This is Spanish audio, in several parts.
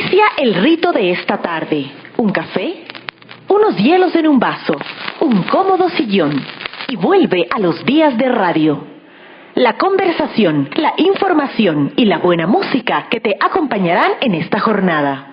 Inicia el rito de esta tarde. Un café, unos hielos en un vaso, un cómodo sillón y vuelve a los días de radio. La conversación, la información y la buena música que te acompañarán en esta jornada.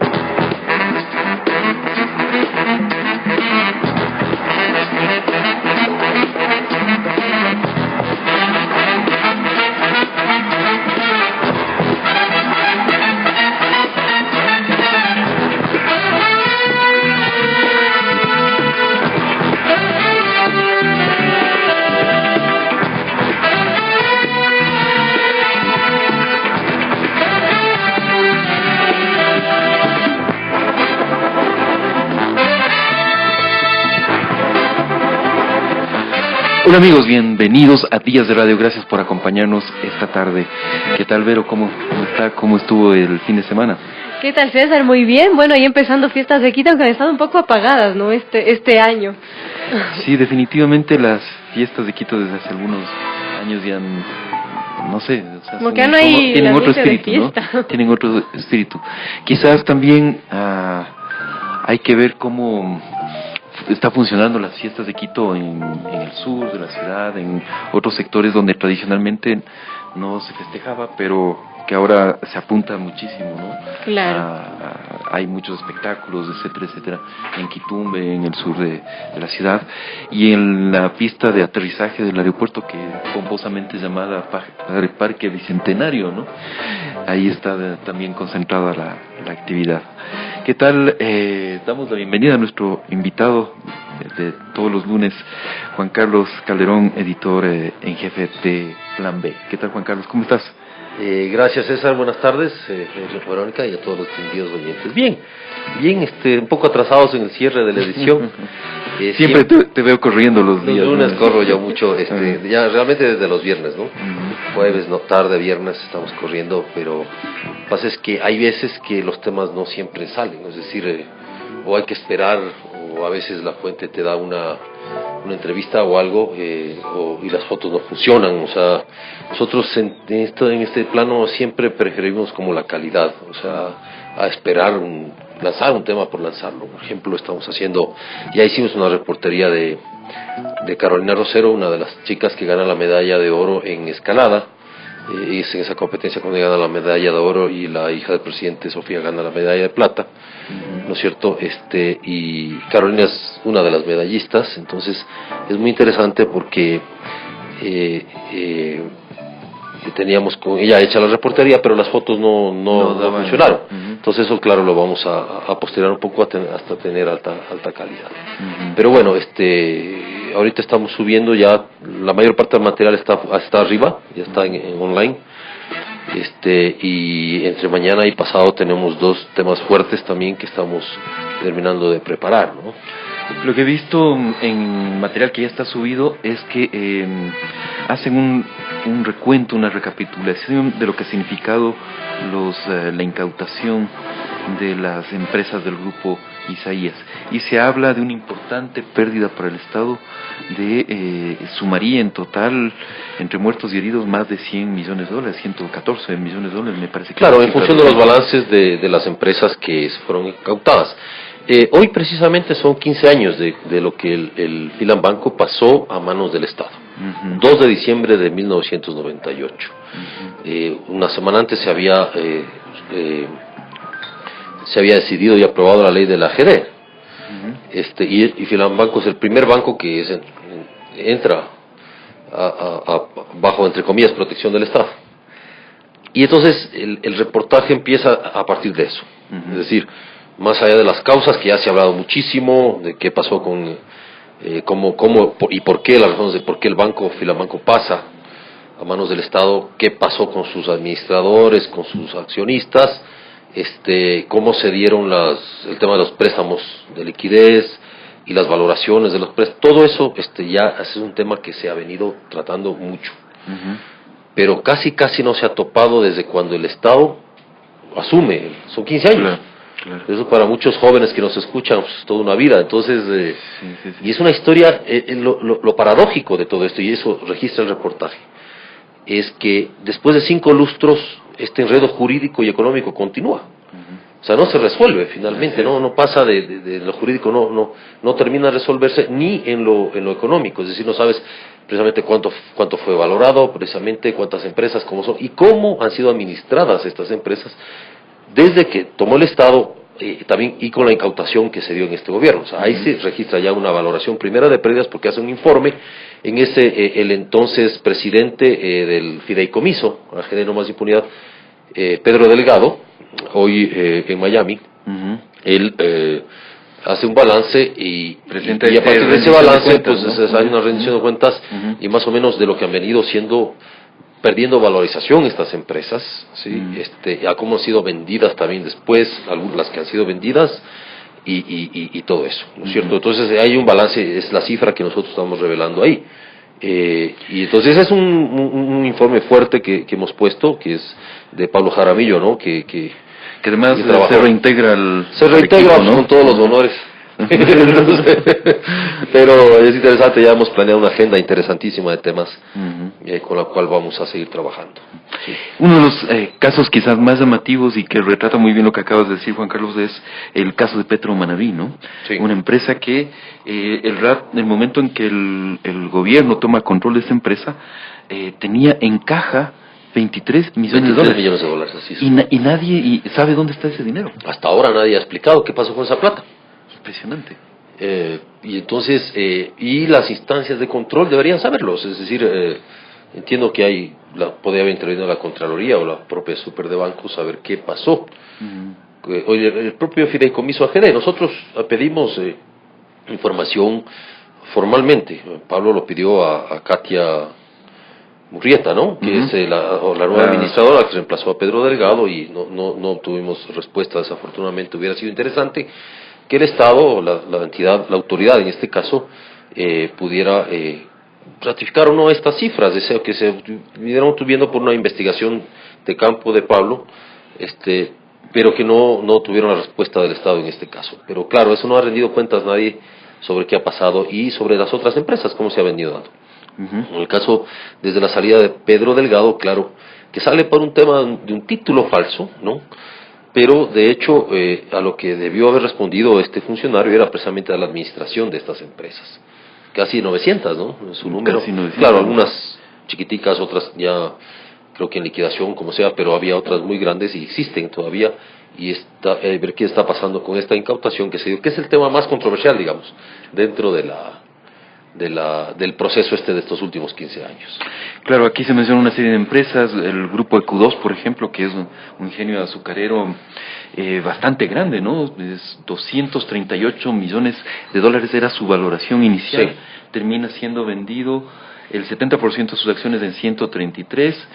Hola amigos, bienvenidos a Días de Radio, gracias por acompañarnos esta tarde. ¿Qué tal, Vero? ¿Cómo está? ¿Cómo estuvo el fin de semana? ¿Qué tal, César? Muy bien, bueno, ahí empezando fiestas de Quito, aunque han estado un poco apagadas, ¿no? Este año. Sí, definitivamente las fiestas de Quito desde hace algunos años ya, no sé, o sea, como que no hay tienen otro espíritu, ¿no? Tienen otro espíritu. Quizás también hay que ver cómo está funcionando las fiestas de Quito en el sur de la ciudad, en otros sectores donde tradicionalmente no se festejaba, pero que ahora se apunta muchísimo, ¿no? Claro. Hay muchos espectáculos, etcétera, etcétera, en Quitumbe, en el sur de la ciudad, y en la pista de aterrizaje del aeropuerto, que pomposamente es llamada Parque Bicentenario, ¿no? Ahí está también concentrada la actividad. ¿Qué tal? Damos la bienvenida a nuestro invitado de todos los lunes, Juan Carlos Calderón, editor en jefe de Plan B. ¿Qué tal, Juan Carlos? ¿Cómo estás? Gracias, César, buenas tardes, Verónica, y a todos los distinguidos oyentes. Bien, un poco atrasados en el cierre de la edición. Siempre te veo corriendo los días. Los lunes, ¿no? Corro yo mucho, ya realmente desde los viernes, ¿no? Jueves, no, tarde, viernes estamos corriendo, pero lo que pasa es que hay veces que los temas no siempre salen, es decir, o hay que esperar, o a veces la fuente te da una entrevista o algo, y las fotos no funcionan. O sea, nosotros en este plano siempre preferimos como la calidad, o sea, a esperar lanzar un tema por lanzarlo. Por ejemplo, ya hicimos una reportería de Carolina Rosero, una de las chicas que gana la medalla de oro en escalada. Es en esa competencia cuando gana la medalla de oro, y la hija del presidente, Sofía, gana la medalla de plata, ¿no es cierto? Y Carolina es una de las medallistas. Entonces es muy interesante porque teníamos con ella hecha la reportería, pero las fotos no funcionaron. Entonces eso, claro, lo vamos a postergar un poco hasta tener alta calidad. Pero bueno, ahorita estamos subiendo ya, la mayor parte del material está arriba, ya está en online. Y entre mañana y pasado tenemos 2 temas fuertes también que estamos terminando de preparar, ¿no? Lo que he visto en material que ya está subido es que hacen un recuento, una recapitulación de lo que ha significado la incautación de las empresas del grupo Isaías, y se habla de una importante pérdida para el Estado sumaría en total, entre muertos y heridos, más de $100 millones, $114 millones, me parece que... Claro, en función de los balances de las empresas que fueron incautadas. Hoy precisamente son 15 años de lo que el Filan Banco pasó a manos del Estado. 2 de diciembre de 1998. Una semana antes se había decidido y aprobado la ley de la AGD. Y Filan Banco es el primer banco que entra bajo, entre comillas, protección del Estado. Y entonces el reportaje empieza a partir de eso. Es decir, más allá de las causas, que ya se ha hablado muchísimo, de qué pasó con cómo y por qué, las razones de por qué el banco, Filan Banco, pasa a manos del Estado, qué pasó con sus administradores, con sus accionistas, cómo se dieron el tema de los préstamos de liquidez y las valoraciones de los préstamos. Todo eso ya es un tema que se ha venido tratando mucho. Pero casi no se ha topado desde cuando el Estado asume, son 15 años. Claro. Eso para muchos jóvenes que nos escuchan, pues, es toda una vida. Entonces, sí. Y es una historia, lo paradójico de todo esto, y eso registra el reportaje, es que después de 5 lustros, este enredo jurídico y económico continúa. O sea, no se resuelve finalmente, no pasa de lo jurídico, no termina de resolverse ni en lo económico, es decir, no sabes precisamente cuánto fue valorado, precisamente cuántas empresas, cómo son, y cómo han sido administradas estas empresas desde que tomó el Estado, también, y con la incautación que se dio en este gobierno. O sea, ahí se registra ya una valoración primera de pérdidas porque hace un informe en ese, el entonces presidente del fideicomiso, AGD No Más Impunidad, Pedro Delgado, hoy en Miami, él hace un balance y a partir de ese balance pues hay una rendición de cuentas y más o menos de lo que han venido perdiendo valorización estas empresas, ¿sí? A cómo han sido vendidas también después, las que han sido vendidas y todo eso, ¿no es cierto? Entonces hay un balance, es la cifra que nosotros estamos revelando ahí. Y entonces es un informe fuerte que hemos puesto, que es de Pablo Jaramillo, ¿no? Que además se reintegra equipo, ¿no? Con todos los honores. Pero es interesante, ya hemos planeado una agenda interesantísima de temas con la cual vamos a seguir trabajando. Sí. Uno de los casos quizás más llamativos y que retrata muy bien lo que acabas de decir, Juan Carlos, es el caso de Petro Manaví, ¿no? Sí. Una empresa que en el momento en que el gobierno toma control de esa empresa, tenía en caja 23 millones de dólares. Millones de dólares, así es. Y nadie sabe dónde está ese dinero. Hasta ahora nadie ha explicado qué pasó con esa plata. Impresionante. Y entonces, y las instancias de control deberían saberlos, es decir, entiendo que podría haber intervenido la Contraloría o la propia Super de Banco saber qué pasó. Oye, el propio fideicomiso AGD, nosotros pedimos información formalmente. Pablo lo pidió a Katia Murrieta, ¿no? Que es la nueva administradora que reemplazó a Pedro Delgado y no tuvimos respuesta, desafortunadamente. Hubiera sido interesante que el Estado, la entidad, la autoridad en este caso, pudiera ratificar o no estas cifras, deseo que se vinieron viendo por una investigación de campo de Pablo, pero que no tuvieron la respuesta del Estado en este caso. Pero claro, eso no ha rendido cuentas nadie sobre qué ha pasado y sobre las otras empresas, cómo se ha venido dando. En el caso, desde la salida de Pedro Delgado, claro, que sale por un tema de un título falso, ¿no? Pero, de hecho, a lo que debió haber respondido este funcionario era precisamente a la administración de estas empresas. Casi 900, ¿no? Su número. Casi 900. Claro, algunas chiquiticas, otras ya creo que en liquidación, como sea, pero había otras muy grandes y existen todavía. Y ver qué está pasando con esta incautación que se dio, que es el tema más controversial, digamos, dentro del proceso de estos últimos 15 años. Claro, aquí se menciona una serie de empresas, el grupo Ecu2, por ejemplo, que es un ingenio azucarero bastante grande, ¿no? Es 238 millones de dólares era su valoración inicial. Sí. Termina siendo vendido el 70% de sus acciones en 133.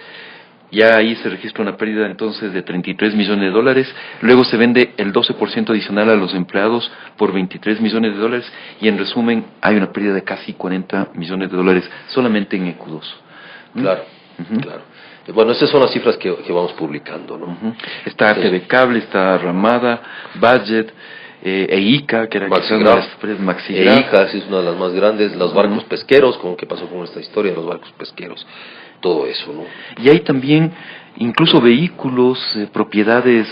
Ya ahí se registra una pérdida entonces de 33 millones de dólares, luego se vende el 12% adicional a los empleados por 23 millones de dólares y en resumen hay una pérdida de casi 40 millones de dólares solamente en Ecu2. Claro, claro. Bueno, esas son las cifras que vamos publicando, ¿no? Está TV Cable, está Ramada, Budget, EICA, que era Maxigraf. EICA es una de las más grandes, los barcos pesqueros, ¿qué pasó con esta historia de los barcos pesqueros? Todo eso, ¿no? Y hay también incluso vehículos, propiedades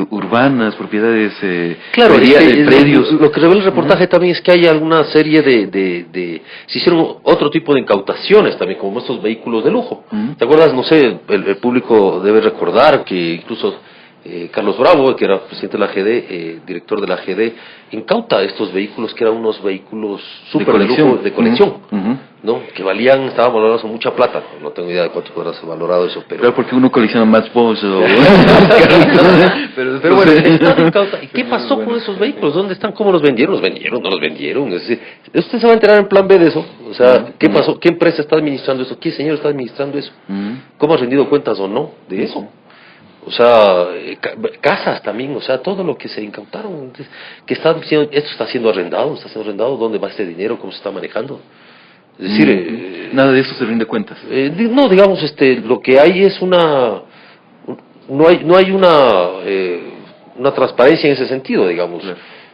urbanas, propiedades predios. Lo que revela el reportaje también es que hay alguna serie se hicieron otro tipo de incautaciones también, como estos vehículos de lujo. ¿Te acuerdas? No sé, el público debe recordar que incluso Carlos Bravo, que era presidente de la AGD, director de la AGD, incauta estos vehículos que eran unos vehículos súper de lujo, de colección, ¿no? Que estaban valorados con mucha plata. No tengo idea de cuánto podrá ser valorado eso, pero... Claro, porque uno colecciona más Porsche pero bueno, están incauta. ¿Y qué pasó con esos vehículos? ¿Dónde están? ¿Cómo los vendieron? ¿Los vendieron? ¿No los vendieron? Es decir, usted se va a enterar en plan B de eso. O sea, ¿qué pasó? ¿Qué empresa está administrando eso? ¿Qué señor está administrando eso? ¿Cómo ha rendido cuentas o no de eso? O sea, casas también, o sea, todo lo que se incautaron, esto está siendo arrendado, ¿dónde va este dinero? ¿Cómo se está manejando? Es decir, nada de eso se rinde cuentas. No, digamos, lo que hay es no hay una transparencia en ese sentido, digamos,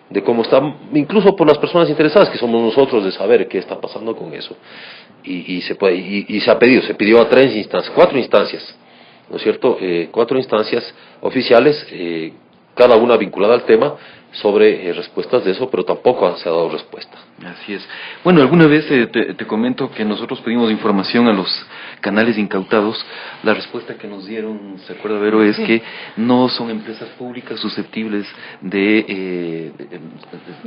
de cómo está, incluso por las personas interesadas, que somos nosotros, de saber qué está pasando con eso. Y se pidió a 4 instancias, ¿no es cierto? 4 instancias oficiales cada una vinculada al tema, sobre respuestas de eso, pero tampoco se ha dado respuesta. Así es. Bueno, alguna vez te comento que nosotros pedimos información a los canales incautados. La respuesta que nos dieron, ¿se acuerda, Vero? Es que no son empresas públicas susceptibles de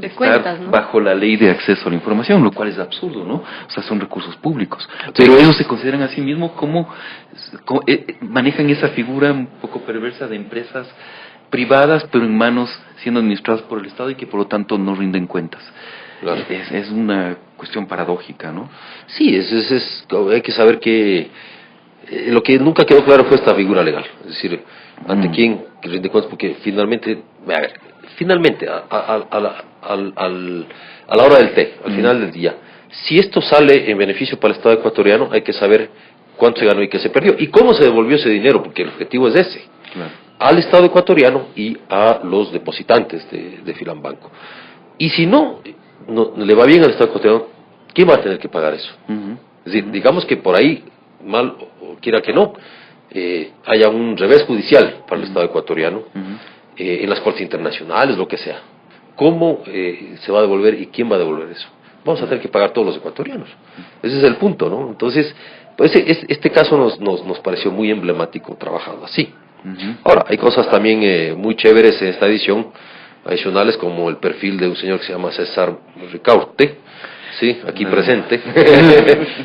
estar cuentas, ¿no? bajo la ley de acceso a la información, lo cual es absurdo, ¿no? O sea, son recursos públicos. Pero ellos se consideran a sí mismos como manejan esa figura un poco perversa de empresas privadas, pero en manos siendo administradas por el Estado y que por lo tanto no rinden cuentas. Claro. Es una cuestión paradójica, ¿no? Sí, hay que saber que lo que nunca quedó claro fue esta figura legal, es decir, ante quién rinde cuentas, porque finalmente, a la hora del té, al final del día, si esto sale en beneficio para el Estado ecuatoriano, hay que saber cuánto se ganó y qué se perdió, y cómo se devolvió ese dinero, porque el objetivo es ese. Claro. Al Estado ecuatoriano y a los depositantes de Filambanco. Y si no le va bien al Estado ecuatoriano, ¿quién va a tener que pagar eso? Es decir, digamos que por ahí, mal o quiera que no, haya un revés judicial para el Estado ecuatoriano, en las cortes internacionales, lo que sea. ¿Cómo se va a devolver y quién va a devolver eso? Vamos a tener que pagar todos los ecuatorianos. Ese es el punto, ¿no? Entonces, pues este caso nos pareció muy emblemático trabajando así. Ahora, hay cosas también muy chéveres en esta edición, adicionales, como el perfil de un señor que se llama César Ricaurte, sí, aquí presente.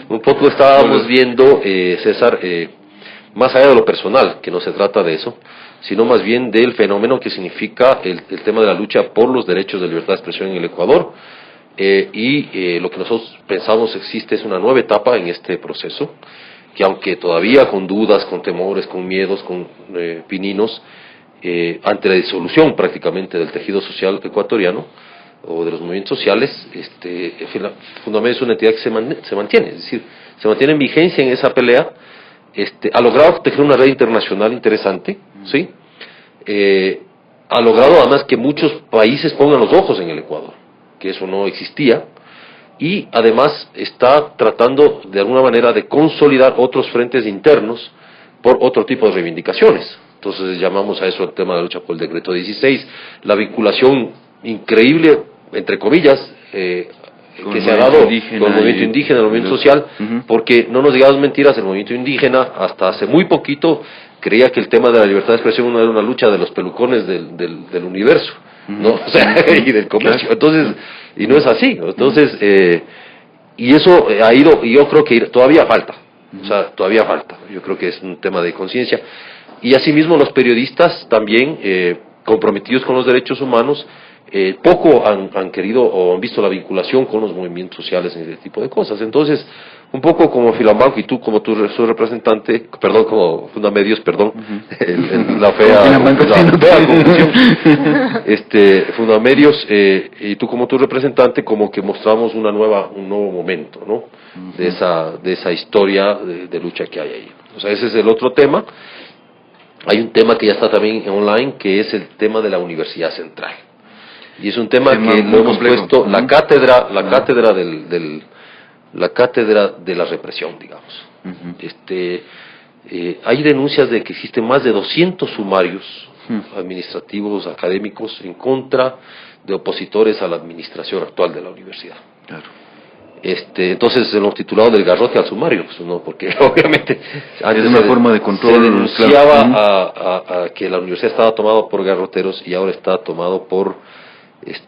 Un poco estábamos viendo, César, más allá de lo personal, que no se trata de eso, sino más bien del fenómeno que significa el tema de la lucha por los derechos de libertad de expresión en el Ecuador, y lo que nosotros pensamos existe es una nueva etapa en este proceso, que aunque todavía con dudas, con temores, con miedos, con pininos, ante la disolución prácticamente del tejido social ecuatoriano, o de los movimientos sociales, Fundamedios es una entidad que se mantiene, es decir, se mantiene en vigencia en esa pelea, ha logrado tejer una red internacional interesante, ¿sí? Ha logrado además que muchos países pongan los ojos en el Ecuador, que eso no existía, y además está tratando de alguna manera de consolidar otros frentes internos por otro tipo de reivindicaciones. Entonces llamamos a eso el tema de la lucha por el decreto 16, la vinculación increíble, entre comillas, que se ha dado con el movimiento indígena, el movimiento social, porque no nos digamos mentiras, el movimiento indígena hasta hace muy poquito creía que el tema de la libertad de expresión no era una lucha de los pelucones del universo, ¿no? O sea, y del comercio. Entonces, y no es así. Entonces, y eso ha ido, y yo creo que todavía falta. O sea, todavía falta. Yo creo que es un tema de conciencia. Y asimismo los periodistas también, comprometidos con los derechos humanos, poco han querido o han visto la vinculación con los movimientos sociales en ese tipo de cosas. Entonces, un poco como Filambanco y tú como su representante, perdón, como Fundamedios, perdón, la fea confusión. Fundamedios y tú como tu representante, como que mostramos un nuevo momento, ¿no? De esa historia de lucha que hay ahí. O sea, ese es el otro tema. Hay un tema que ya está también online, que es el tema de la Universidad Central. Y es un tema que lo hemos puesto, la cátedra de la represión, digamos. Hay denuncias de que existen más de 200 sumarios administrativos, académicos, en contra de opositores a la administración actual de la universidad. Claro. Entonces hemos titulado del garrote al sumario, pues, ¿no? Porque obviamente es una forma de control. Se denunciaba a que la universidad estaba tomada por garroteros y ahora está tomado por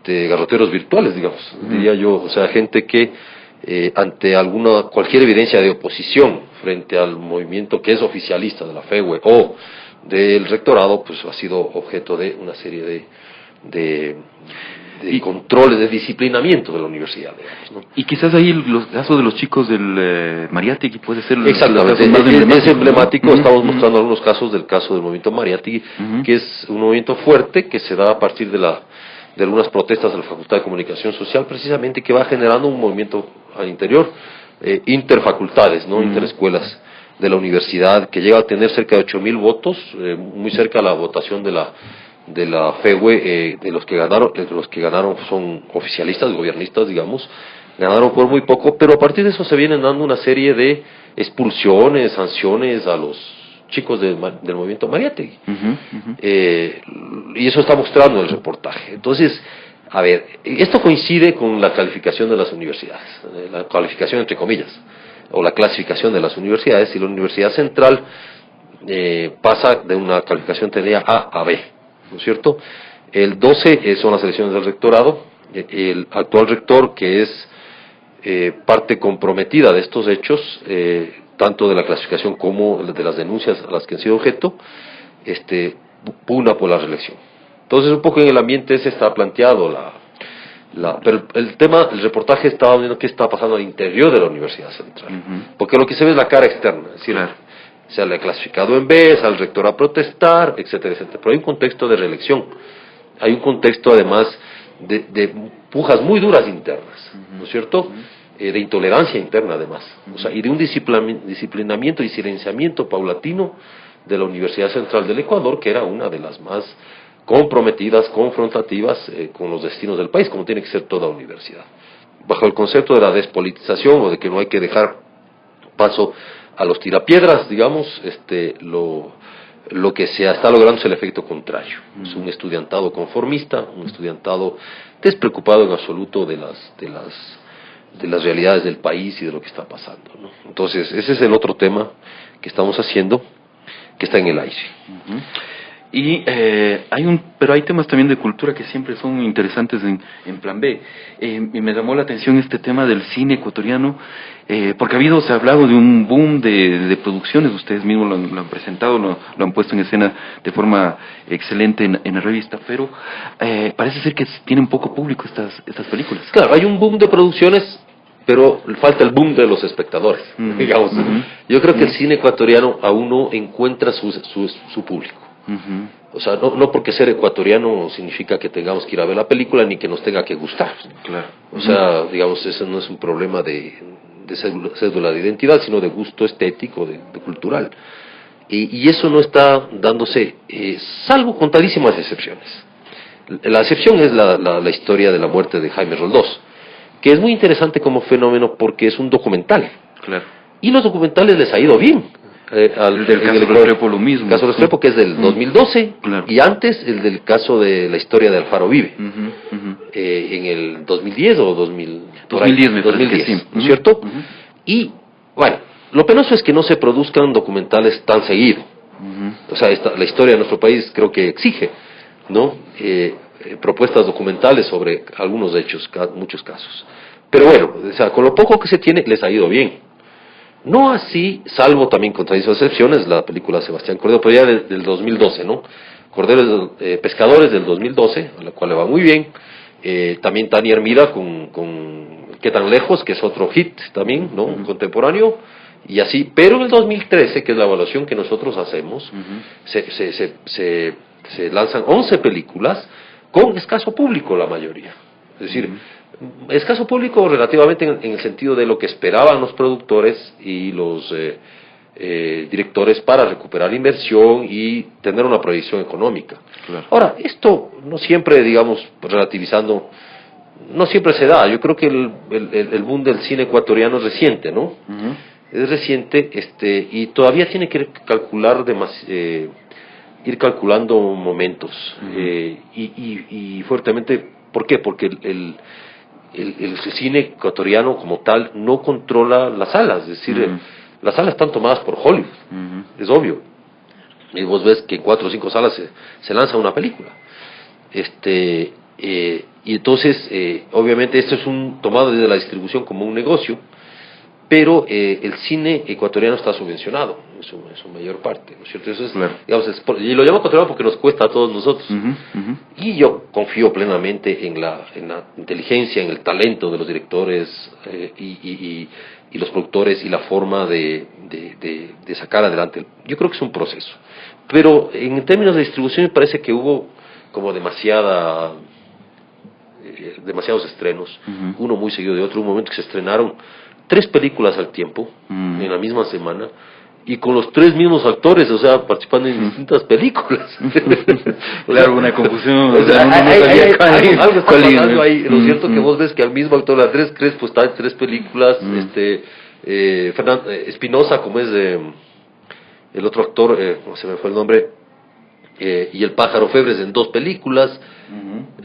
garroteros virtuales, digamos, diría yo, o sea, gente que ante cualquier evidencia de oposición frente al movimiento que es oficialista de la FEWE o del rectorado, pues ha sido objeto de una serie de controles, de disciplinamiento de la universidad, digamos, ¿no? Y quizás ahí los casos de los chicos del Mariátegui puede ser exactamente, es emblemático. Estamos mostrando algunos casos del movimiento Mariátegui, que es un movimiento fuerte que se da a partir de algunas protestas de la Facultad de Comunicación Social, precisamente, que va generando un movimiento al interior, interfacultades, ¿no? Interescuelas de la universidad, que llega a tener cerca de 8.000 votos, muy cerca a la votación de la FEWE, de los que ganaron son oficialistas, gobiernistas, digamos, ganaron por muy poco, pero a partir de eso se vienen dando una serie de expulsiones, sanciones a los chicos del movimiento Mariátegui. Y eso está mostrando en el reportaje. Entonces, a ver, esto coincide con la calificación de las universidades, la calificación entre comillas, o la clasificación de las universidades, y la Universidad Central pasa de una calificación tendría A a B, ¿no es cierto? El 12 son las elecciones del rectorado. El actual rector, que es parte comprometida de estos hechos, tanto de la clasificación como de las denuncias a las que han sido objeto, pugna por la reelección. Entonces, un poco en el ambiente ese está planteado pero el tema, el reportaje estaba viendo qué está pasando al interior de la Universidad Central, porque lo que se ve es la cara externa, es decir, se le ha clasificado en B, sale el rector a protestar, etcétera, etcétera. Pero hay un contexto de reelección, hay un contexto además de pujas muy duras internas, ¿no es cierto? De intolerancia interna además, o sea, y de un disciplinamiento y silenciamiento paulatino de la Universidad Central del Ecuador, que era una de las más comprometidas, confrontativas con los destinos del país, como tiene que ser toda universidad, bajo el concepto de la despolitización, o de que no hay que dejar paso a los tirapiedras, digamos. Lo que se está logrando es el efecto contrario. Es un estudiantado conformista, un estudiantado despreocupado en absoluto de las realidades del país y de lo que está pasando, ¿no? Entonces, ese es el otro tema que estamos haciendo, que está en el aire. Y pero hay temas también de cultura que siempre son interesantes en Plan B. Y me llamó la atención este tema del cine ecuatoriano, porque se ha hablado de un boom de producciones. Ustedes mismos lo han presentado, lo han puesto en escena de forma excelente en la revista, pero parece ser que tienen poco público estas películas. Claro, hay un boom de producciones, pero falta el boom de los espectadores, digamos. Yo creo que el cine ecuatoriano aún no encuentra su público. O sea, no porque ser ecuatoriano significa que tengamos que ir a ver la película ni que nos tenga que gustar. Claro. O sea, digamos, eso no es un problema de cédula de identidad, sino de gusto estético, de cultural. Y eso no está dándose, salvo contadísimas excepciones. La excepción es la historia de la muerte de Jaime Roldós, que es muy interesante como fenómeno porque es un documental. Claro. Y los documentales les ha ido bien. El del caso Restrepo lo mismo. El caso Restrepo, que es del 2012, claro. Y antes el del caso de la historia de Alfaro Vive, en el 2010 o 2010, me parece que sí. ¿no es cierto? Y, bueno, lo penoso es que no se produzcan documentales tan seguido. O sea, la historia de nuestro país creo que exige, ¿no? Propuestas documentales sobre algunos hechos, muchos casos. Pero bueno, o sea, con lo poco que se tiene, les ha ido bien. No así, salvo también contradicciones excepciones, la película Sebastián Cordero, pero ya del 2012, ¿no? Pescadores del 2012, a la cual le va muy bien. También Tania Hermida con ¿Qué tan lejos?, que es otro hit también, ¿no? Contemporáneo, y así. Pero en el 2013, que es la evaluación que nosotros hacemos, se lanzan 11 películas con escaso público la mayoría. Es decir, escaso público relativamente en el sentido de lo que esperaban los productores y los directores para recuperar la inversión y tener una proyección económica. Claro. Ahora, esto no siempre, digamos, relativizando, no siempre se da. Yo creo que el boom del cine ecuatoriano es reciente, ¿no? Es reciente, y todavía tiene que calcular ir calculando momentos, y fuertemente. ¿Por qué? Porque el cine ecuatoriano como tal no controla las salas, es decir, las salas están tomadas por Hollywood, es obvio. Y vos ves que en 4 o 5 salas se lanza una película. Y entonces, obviamente esto es tomado desde la distribución como un negocio, pero el cine ecuatoriano está subvencionado en su mayor parte, ¿no es cierto? Eso es, claro. Digamos, y lo llamo ecuatoriano porque nos cuesta a todos nosotros. Y yo confío plenamente en la inteligencia, en el talento de los directores y los productores y la forma de sacar adelante. Yo creo que es un proceso. Pero en términos de distribución me parece que hubo como demasiados estrenos, uno muy seguido de otro. Un momento que se estrenaron 3 películas al tiempo, en la misma semana, y con los 3 mismos actores, o sea, participando en distintas películas. Claro, una confusión. O sea, algo está pasando ahí. Lo cierto que vos ves que al mismo actor, Andrés Crespo, está en 3 películas, Espinosa, como es el otro actor, no se me fue el nombre, y el pájaro Febres en 2 películas.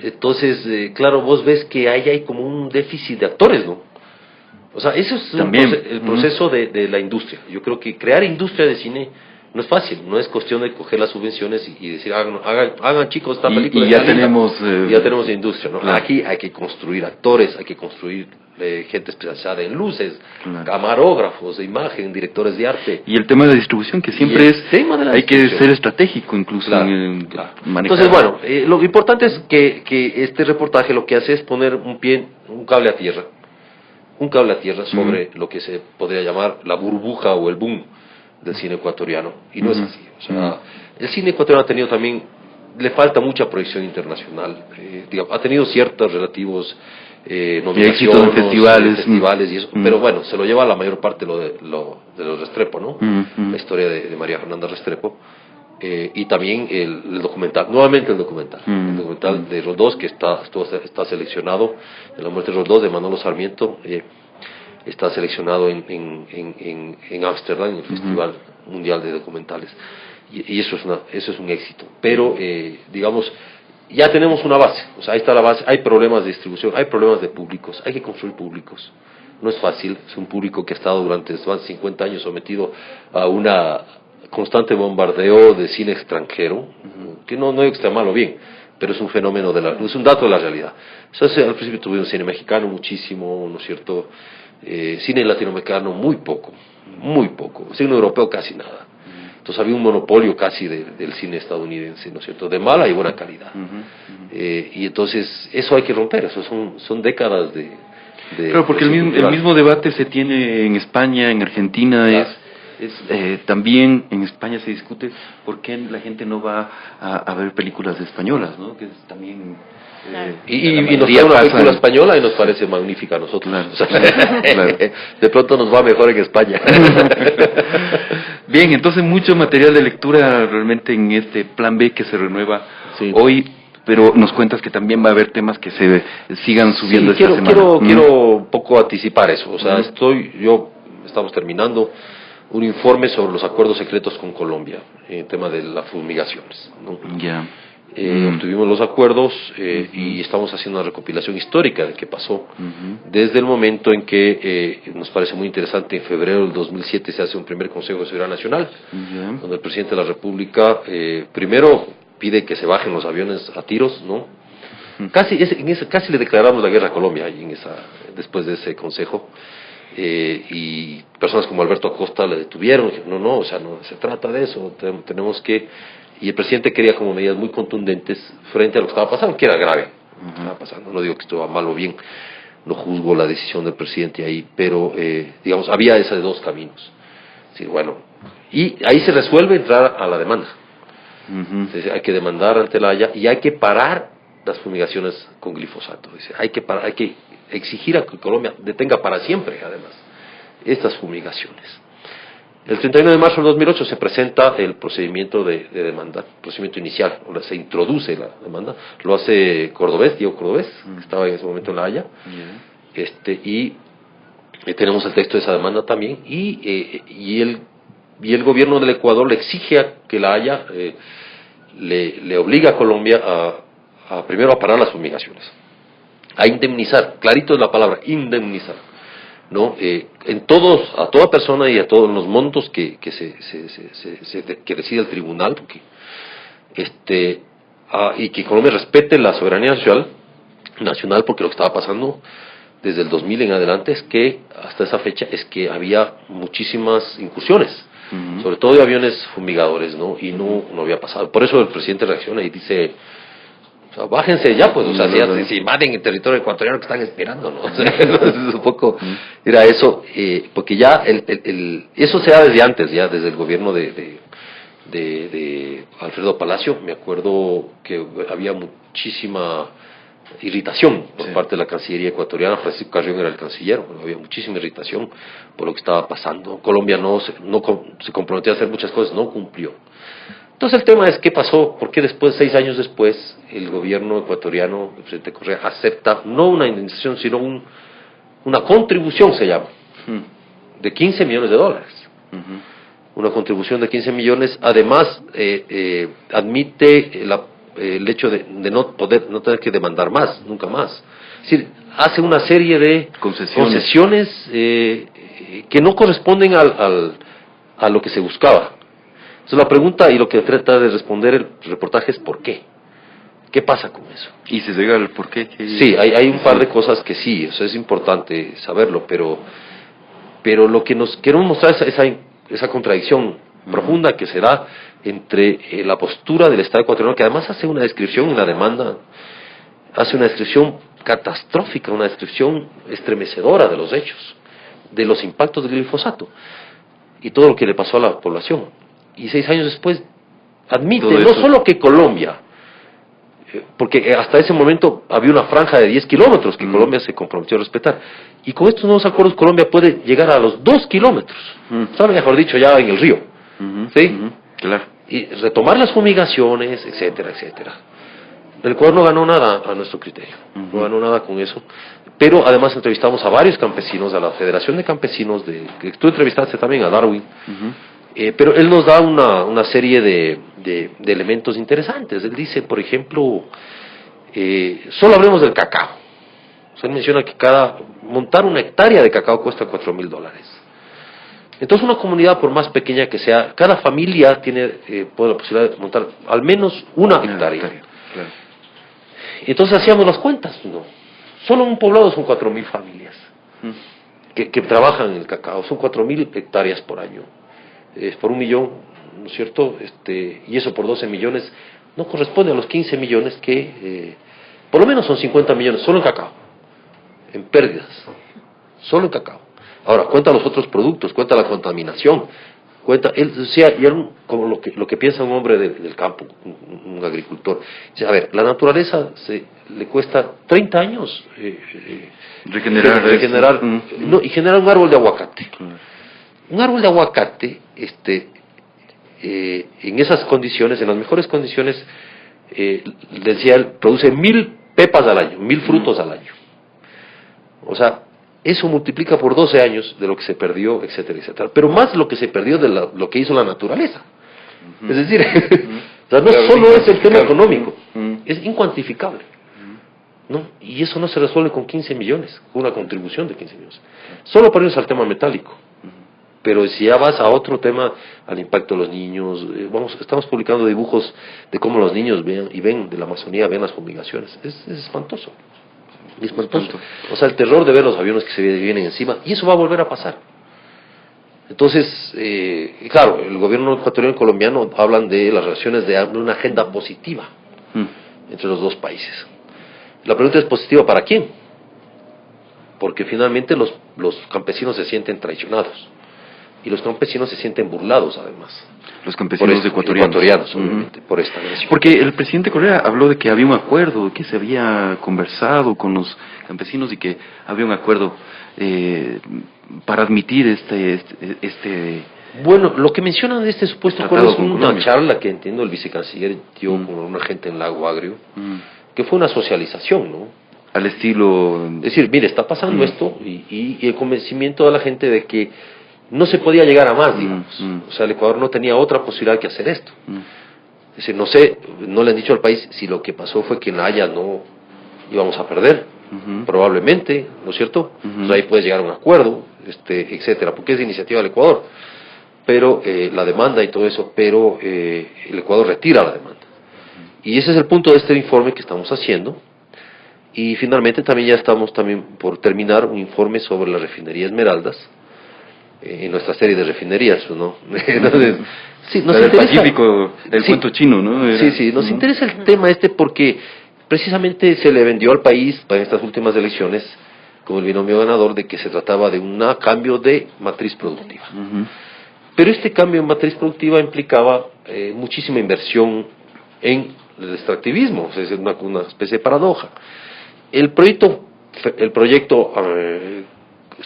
Entonces, claro, vos ves que ahí hay como un déficit de actores, ¿no? O sea, eso es el proceso de la industria. Yo creo que crear industria de cine no es fácil, no es cuestión de coger las subvenciones y decir, hagan chicos esta película. Y ya tenemos... ya tenemos industria, ¿no? Claro. Aquí hay que construir actores, hay que construir gente especializada en luces, Claro. camarógrafos de imagen, directores de arte. Y el tema de la distribución, que siempre Y el tema de la hay que distribución. ser estratégico incluso Claro, en claro. manejar. Entonces, bueno, lo importante es que este reportaje lo que hace es poner un cable a tierra sobre lo que se podría llamar la burbuja o el boom del cine ecuatoriano, y no es así. O sea, el cine ecuatoriano ha tenido también, le falta mucha proyección internacional, digamos, ha tenido ciertos relativos nominaciones, en festivales. Y eso, pero bueno, se lo lleva la mayor parte de los Restrepo, ¿no? La historia de María Fernanda Restrepo. Y también el documental, nuevamente el documental de Roldós, que está seleccionado, de la muerte de Roldós, de Manolo Sarmiento, está seleccionado en Ámsterdam, en el Festival Mundial de Documentales, y eso es un éxito. Pero, digamos, ya tenemos una base, o sea, ahí está la base. Hay problemas de distribución, hay problemas de públicos, hay que construir públicos. No es fácil, es un público que ha estado durante más de 50 años sometido a una constante bombardeo de cine extranjero, que no hay que extremarlo bien, pero es un fenómeno, es un dato de la realidad. Entonces, al principio tuvimos cine mexicano muchísimo, ¿no es cierto? Cine latinoamericano muy poco, cine europeo casi nada. Entonces había un monopolio casi del cine estadounidense, ¿no es cierto? De mala y buena calidad. Y entonces eso hay que romper, eso son décadas de claro, porque el mismo debate se tiene en España, en Argentina, claro. También en España se discute por qué la gente no va a ver películas españolas, ¿no? Que es también... y nos trae una película española y nos parece magnífica a nosotros. Claro, o sea, claro. De pronto nos va mejor en España. Bien, entonces mucho material de lectura realmente en este plan B que se renueva hoy, pero nos cuentas que también va a haber temas que se sigan subiendo esta semana. Quiero un poco anticipar eso. O sea, estamos terminando un informe sobre los acuerdos secretos con Colombia en el tema de las fumigaciones, ¿no? Ya. Obtuvimos los acuerdos y estamos haciendo una recopilación histórica de qué pasó desde el momento en que nos parece muy interesante. En febrero del 2007 se hace un primer Consejo de Seguridad Nacional, donde el presidente de la República primero pide que se bajen los aviones a tiros, ¿no? Casi le declaramos la guerra a Colombia después de ese consejo. Y personas como Alberto Acosta le detuvieron, dijeron, no, o sea, no se trata de eso, tenemos que... Y el presidente quería como medidas muy contundentes frente a lo que estaba pasando, que era grave, estaba pasando. No digo que estuvo mal o bien, no juzgo la decisión del presidente ahí, pero digamos, había esos 2 caminos. Sí, bueno, y ahí se resuelve entrar a la demanda. Entonces, hay que demandar ante la Haya y hay que parar las fumigaciones con glifosato. Dice, hay que exigir a que Colombia detenga para siempre, además, estas fumigaciones. El 31 de marzo del 2008 se presenta el procedimiento de demanda, el procedimiento inicial, o se introduce la demanda, lo hace Diego Cordobés, que estaba en ese momento en La Haya, y tenemos el texto de esa demanda también, y el gobierno del Ecuador le exige a que La Haya le obliga a Colombia primero a parar las fumigaciones, a indemnizar, clarito es la palabra, indemnizar, ¿no? A toda persona y a todos los montos que decide el tribunal, y que Colombia respete la soberanía nacional, porque lo que estaba pasando desde el 2000 en adelante es que hasta esa fecha es que había muchísimas incursiones, sobre todo de aviones fumigadores, ¿no? Y no había pasado. Por eso el presidente reacciona y dice, o sea, bájense ya, pues, o sea, si invaden el territorio ecuatoriano, que están esperando, ¿no? O sea, es un poco, era eso, porque ya eso se da desde antes, ya desde el gobierno de Alfredo Palacio. Me acuerdo que había muchísima irritación por parte de la Cancillería ecuatoriana. Francisco Carrión era el canciller, había muchísima irritación por lo que estaba pasando. Colombia se comprometió a hacer muchas cosas, no cumplió. Entonces el tema es qué pasó, por qué 6 años después, el gobierno ecuatoriano, el presidente Correa, acepta no una indemnización, sino una contribución, se llama, de $15 millones. una contribución de 15 millones, además admite el hecho de no tener que demandar más, nunca más. Es decir, hace una serie de concesiones que no corresponden a lo que se buscaba. Entonces la pregunta y lo que trata de responder el reportaje es ¿por qué? ¿Qué pasa con eso? ¿Y se llega al por qué? Sí, hay un par de cosas que sí, eso es importante saberlo, pero lo que nos queremos mostrar es esa contradicción profunda que se da entre la postura del Estado ecuatoriano, que además hace una descripción en la demanda, hace una descripción catastrófica, una descripción estremecedora de los hechos, de los impactos del glifosato y todo lo que le pasó a la población. Y 6 años después admite no solo que Colombia, porque hasta ese momento había una franja de 10 kilómetros que Colombia se comprometió a respetar, y con estos nuevos acuerdos Colombia puede llegar a los 2 kilómetros, ¿sabe? Mejor dicho, ya en el río, ¿sí? Claro. Y retomar las fumigaciones, etcétera, etcétera. El Ecuador no ganó nada a nuestro criterio, no ganó nada con eso, pero además entrevistamos a varios campesinos, a la Federación de Campesinos, que tú entrevistaste también a Darwin, pero él nos da una serie de elementos interesantes. Él dice, por ejemplo, solo hablemos del cacao. O sea, él menciona que montar una hectárea de cacao cuesta $4,000. Entonces una comunidad, por más pequeña que sea, cada familia tiene la posibilidad de montar al menos una hectárea. Claro. Entonces hacíamos las cuentas, ¿no? Solo en un poblado son 4,000 familias que trabajan en el cacao, son 4,000 hectáreas por año. Por 1 millón, ¿no es cierto? Y eso por 12 millones, no corresponde a los 15 millones que, por lo menos son 50 millones, solo en cacao, en pérdidas, solo en cacao. Ahora, cuenta los otros productos, cuenta la contaminación, cuenta, él decía, y él, como lo que piensa un hombre del campo, un agricultor, dice, a ver, la naturaleza le cuesta 30 años regenerar no, y generar un árbol de aguacate. Un árbol de aguacate, en esas condiciones, en las mejores condiciones, decía él, produce 1,000 pepas al año, 1,000 frutos al año. O sea, eso multiplica por 12 años de lo que se perdió, etcétera, etcétera. Pero más lo que se perdió de lo que hizo la naturaleza. Es decir, o sea, no solo es el tema económico, es incuantificable. ¿No? Y eso no se resuelve con 15 millones, con una contribución de 15 millones. Solo para irnos al tema metálico. Pero si ya vas a otro tema, al impacto de los niños, estamos publicando dibujos de cómo los niños ven de la Amazonía, ven las fumigaciones. Es espantoso. Es espantoso. O sea, el terror de ver los aviones que se vienen encima, y eso va a volver a pasar. Entonces, claro, el gobierno ecuatoriano y colombiano hablan de las relaciones de una agenda positiva entre los dos países. La pregunta es positiva ¿para quién? Porque finalmente los campesinos se sienten traicionados. Y los campesinos se sienten burlados, además. Los campesinos ecuatorianos, obviamente, por esta agresión. Porque el presidente Correa habló de que había un acuerdo, que se había conversado con los campesinos y que había un acuerdo para admitir este Bueno, lo que mencionan de este supuesto acuerdo es una Colombia. charla que entiendo el vicecanciller dio con una gente en Lago Agrio, que fue una socialización, ¿no? Al estilo... Es decir, mire, está pasando esto y el convencimiento de la gente de que no se podía llegar a más, digamos. O sea, el Ecuador no tenía otra posibilidad que hacer esto. Es decir, no le han dicho al país si lo que pasó fue que en La Haya no íbamos a perder, probablemente, ¿no es cierto? O sea, ahí puede llegar a un acuerdo, etcétera, porque es de iniciativa del Ecuador. Pero la demanda y todo eso, pero el Ecuador retira la demanda. Y ese es el punto de este informe que estamos haciendo. Y finalmente también ya estamos por terminar un informe sobre la refinería Esmeraldas, en nuestra serie de refinerías, ¿no? Entonces, sí, nos del interesa, Pacífico, el cuento chino, ¿no? Sí, nos interesa el tema porque precisamente se le vendió al país para estas últimas elecciones como el binomio ganador de que se trataba de un cambio de matriz productiva. Pero este cambio en matriz productiva implicaba muchísima inversión en el extractivismo, o sea, es una especie de paradoja. El proyecto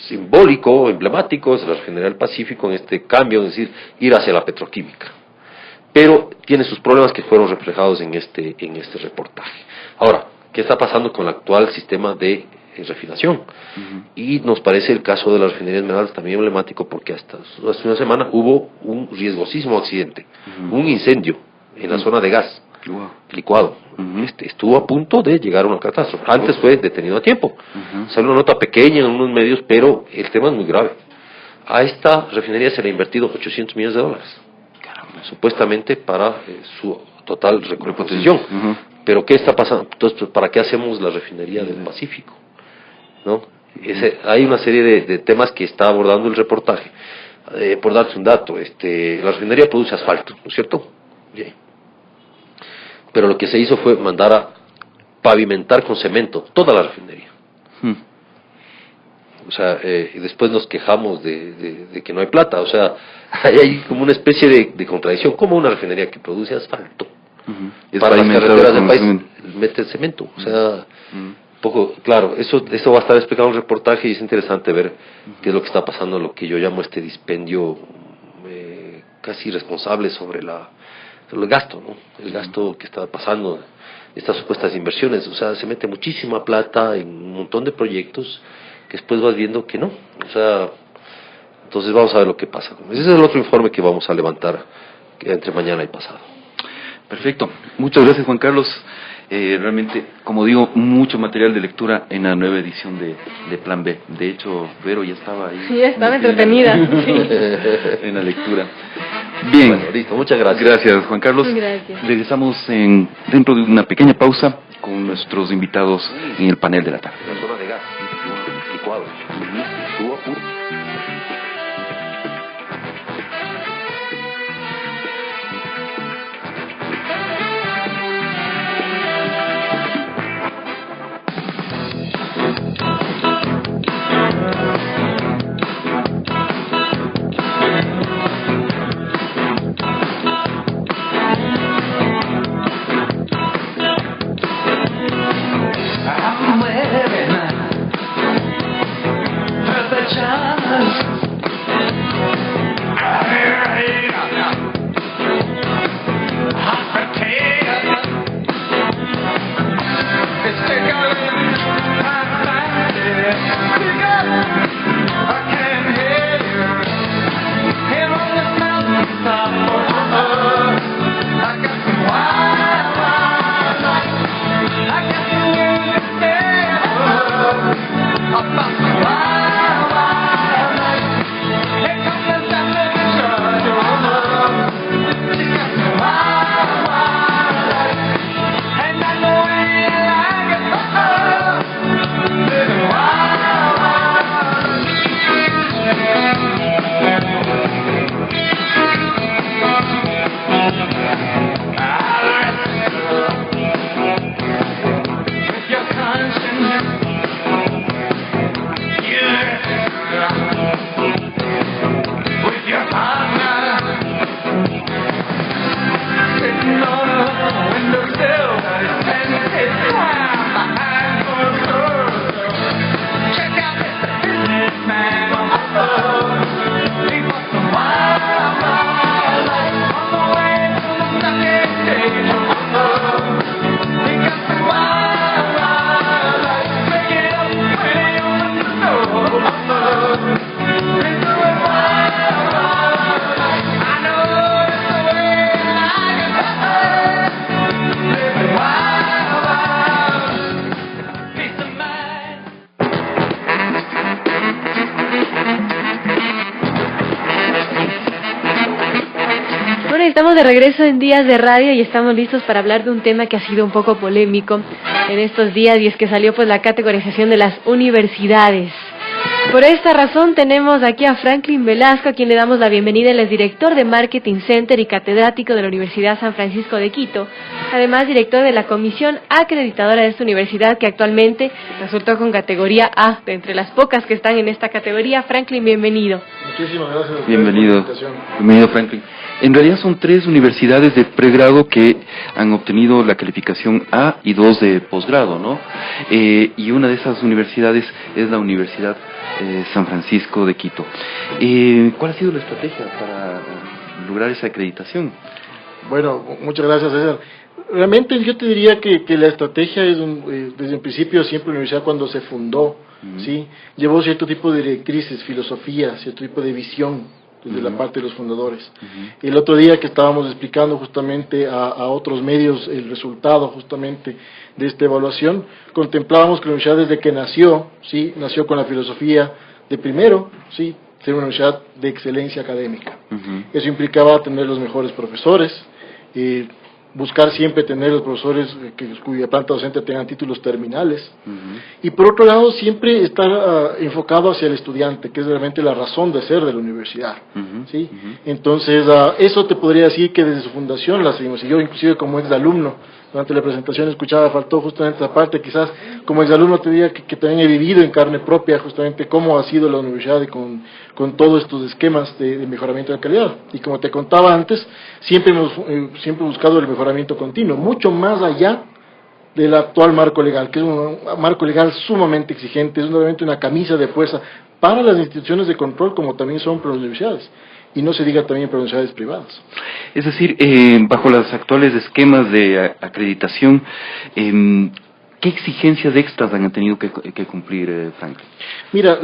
simbólico, emblemático, es la refinería del Pacífico en este cambio, es decir, ir hacia la petroquímica. Pero tiene sus problemas que fueron reflejados en este reportaje. Ahora, ¿qué está pasando con el actual sistema de refinación. Y nos parece el caso de la refinería Esmeraldas también emblemático, porque hasta hace una semana hubo un riesgosísimo accidente, un incendio en la zona de gas licuado. Estuvo a punto de llegar a una catástrofe. Antes fue detenido a tiempo. Salió una nota pequeña en unos medios, pero el tema es muy grave. A esta refinería se le ha invertido $800 millones, supuestamente para su total recomposición. Pero ¿qué está pasando? Entonces, ¿para qué hacemos la refinería del Pacífico? ¿No? Hay una serie de temas que está abordando el reportaje. Por darte un dato, la refinería produce asfalto, ¿no es cierto? Bien. Pero lo que se hizo fue mandar a pavimentar con cemento toda la refinería. O sea, y después nos quejamos de que no hay plata. O sea, hay como una especie de contradicción. ¿Cómo una refinería que produce asfalto para las carreteras del país mete cemento? O sea, poco claro. Eso va a estar explicado en el reportaje, y es interesante ver qué es lo que está pasando, lo que yo llamo este dispendio casi irresponsable sobre el gasto, ¿no? El gasto que está pasando, estas supuestas inversiones. O sea, se mete muchísima plata en un montón de proyectos que después vas viendo que no. O sea, entonces vamos a ver lo que pasa. Ese es el otro informe que vamos a levantar entre mañana y pasado. Perfecto. Muchas gracias, Juan Carlos. Realmente, como digo, mucho material de lectura en la nueva edición de Plan B. De hecho, Vero ya estaba ahí. Sí, estaba entretenida. En la lectura. Bien. Bueno, listo. Muchas gracias. Gracias, Juan Carlos. Gracias. Regresamos dentro de una pequeña pausa con nuestros invitados en el panel de la tarde. La zona de gas licuado. Estuvo a punto. Estamos de regreso en Días de Radio y estamos listos para hablar de un tema que ha sido un poco polémico en estos días, y es que salió pues la categorización de las universidades. Por esta razón tenemos aquí a Franklin Velasco, a quien le damos la bienvenida. Él es director de Marketing Center y catedrático de la Universidad San Francisco de Quito, además director de la comisión acreditadora de esta universidad, que actualmente resultó con categoría A, de entre las pocas que están en esta categoría. Franklin, bienvenido. Muchísimas gracias. Bienvenido, Franklin. En realidad son 3 universidades de pregrado que han obtenido la calificación A y 2 de posgrado, ¿no? Y una de esas universidades es la Universidad San Francisco de Quito. ¿Cuál ha sido la estrategia para lograr esa acreditación? Bueno, muchas gracias, César. Realmente yo te diría que la estrategia es desde el principio siempre la universidad cuando se fundó, ¿sí? Llevó cierto tipo de directrices, filosofía, cierto tipo de visión desde la parte de los fundadores. El otro día que estábamos explicando justamente a otros medios el resultado justamente de esta evaluación, contemplábamos que la universidad desde que nació, ¿sí? Nació con la filosofía de primero, ¿sí? Ser una universidad de excelencia académica. Eso implicaba tener los mejores profesores, buscar siempre tener los profesores cuya planta docente tengan títulos terminales, y por otro lado siempre estar enfocado hacia el estudiante, que es realmente la razón de ser de la universidad, ¿sí? Entonces eso te podría decir que desde su fundación la seguimos, y yo inclusive como exalumno, durante la presentación escuchaba, faltó justamente esa parte, quizás como exalumno te diría que también he vivido en carne propia justamente cómo ha sido la universidad y con todos estos esquemas de mejoramiento de calidad. Y como te contaba antes, siempre hemos buscado el mejoramiento continuo, mucho más allá del actual marco legal, que es un marco legal sumamente exigente, es realmente una camisa de fuerza para las instituciones de control como también son para las universidades. Y no se diga también para universidades privadas. Es decir, bajo los actuales esquemas de acreditación, ¿qué exigencias extras han tenido que cumplir, Frank? Mira,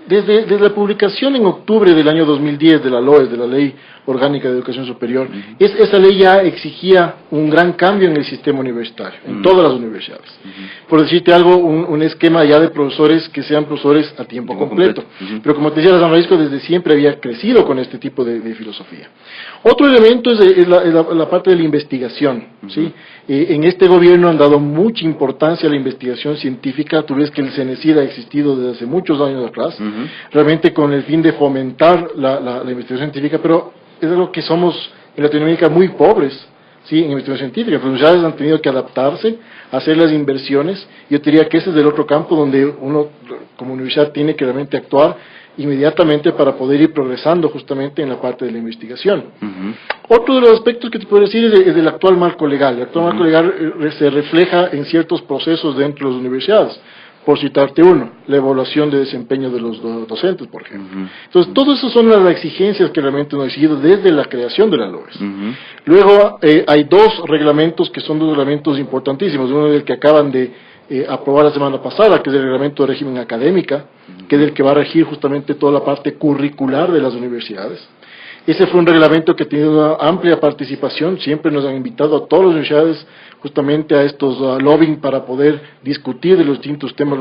desde la publicación en octubre del año 2010 de la LOES, de la Ley Orgánica de Educación Superior, esa ley ya exigía un gran cambio en el sistema universitario, en todas las universidades. Por decirte algo, un esquema ya de profesores que sean profesores a tiempo completo. Pero como te decía, la San Francisco desde siempre había crecido con este tipo de filosofía. Otro elemento es la parte de la investigación, ¿sí? En este gobierno han dado mucha importancia a la investigación científica. Tú ves que el CENESID ha existido desde hace muchos años atrás, realmente con el fin de fomentar la investigación científica, pero es algo que somos en Latinoamérica muy pobres, ¿sí? En investigación científica. Las universidades han tenido que adaptarse, hacer las inversiones. Yo diría que ese es el otro campo donde uno como universidad tiene que realmente actuar inmediatamente para poder ir progresando justamente en la parte de la investigación. Otro de los aspectos que te puedo decir es del actual marco legal. El actual marco legal se refleja en ciertos procesos dentro de las universidades. Por citarte uno, la evaluación de desempeño de los docentes, por ejemplo. Entonces, todas esas son las exigencias que realmente nos han seguido desde la creación de la LOES. Luego, hay dos reglamentos que son dos reglamentos importantísimos. Uno es el que acaban de aprobar la semana pasada, que es el reglamento de régimen académica, que es el que va a regir justamente toda la parte curricular de las universidades. Ese fue un reglamento que ha tenido una amplia participación, siempre nos han invitado a todas las universidades justamente a estos lobbying para poder discutir de los distintos temas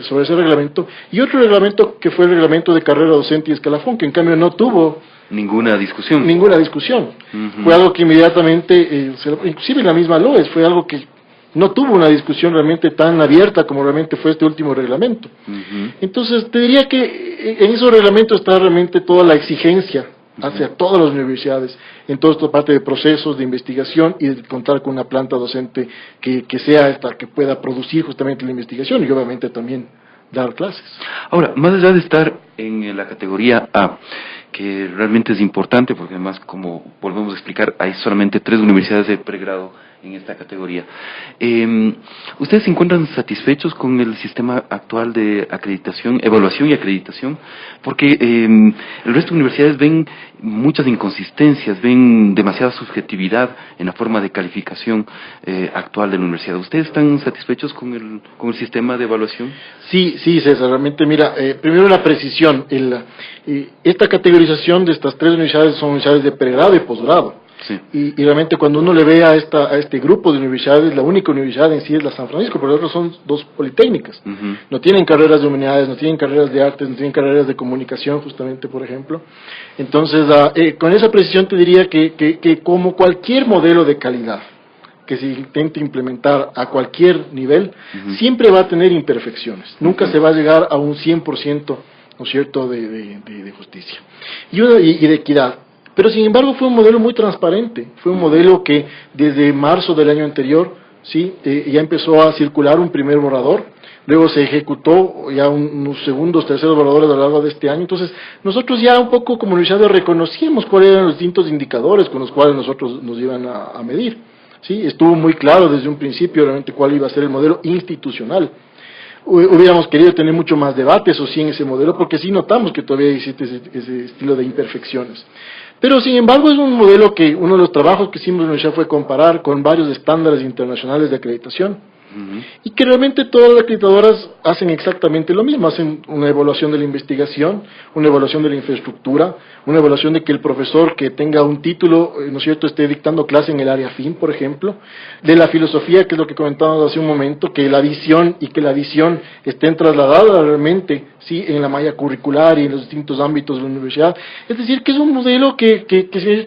sobre ese reglamento. Y otro reglamento que fue el reglamento de carrera docente y escalafón, que en cambio no tuvo ninguna discusión. Fue algo que inmediatamente, inclusive la misma LOES, fue algo que no tuvo una discusión realmente tan abierta como realmente fue este último reglamento. Entonces, te diría que en esos reglamentos está realmente toda la exigencia hacia todas las universidades, en toda esta parte de procesos de investigación y de contar con una planta docente que sea esta, que pueda producir justamente la investigación y obviamente también dar clases. Ahora, más allá de estar en la categoría A, que realmente es importante, porque además, como volvemos a explicar, hay solamente 3 universidades de pregrado en esta categoría. ¿Ustedes se encuentran satisfechos con el sistema actual de acreditación, evaluación y acreditación? Porque el resto de universidades ven muchas inconsistencias, ven demasiada subjetividad en la forma de calificación actual de la universidad. ¿Ustedes están satisfechos con el sistema de evaluación? Sí, César, realmente, mira, primero la precisión. Esta categorización de estas 3 universidades son universidades de pregrado y posgrado. Sí. Y realmente cuando uno le ve a este grupo de universidades, la única universidad en sí es la San Francisco, pero los otros son 2 politécnicas. No tienen carreras de humanidades, no tienen carreras de artes, no tienen carreras de comunicación, justamente, por ejemplo. Entonces, con esa precisión te diría que como cualquier modelo de calidad que se intente implementar a cualquier nivel, siempre va a tener imperfecciones. Nunca se va a llegar a un 100%, ¿no es cierto?, de justicia y de equidad. Pero sin embargo fue un modelo muy transparente, fue un modelo que desde marzo del año anterior, ¿sí? Ya empezó a circular un primer borrador, luego se ejecutó ya unos segundos, terceros borradores a lo largo de este año. Entonces nosotros ya un poco como universidad reconocíamos cuáles eran los distintos indicadores con los cuales nosotros nos iban a medir, ¿sí? Estuvo muy claro desde un principio realmente cuál iba a ser el modelo institucional. Hubiéramos querido tener mucho más debate, eso sí, en ese modelo, porque sí notamos que todavía existe ese estilo de imperfecciones. Pero sin embargo es un modelo que uno de los trabajos que hicimos en la universidad fue comparar con varios estándares internacionales de acreditación. Y que realmente todas las acreditadoras hacen exactamente lo mismo, hacen una evaluación de la investigación, una evaluación de la infraestructura, una evaluación de que el profesor que tenga un título, ¿no es cierto?, esté dictando clase en el área fin, por ejemplo, de la filosofía, que es lo que comentábamos hace un momento, que la visión estén trasladadas realmente, sí, en la malla curricular y en los distintos ámbitos de la universidad. Es decir, que es un modelo que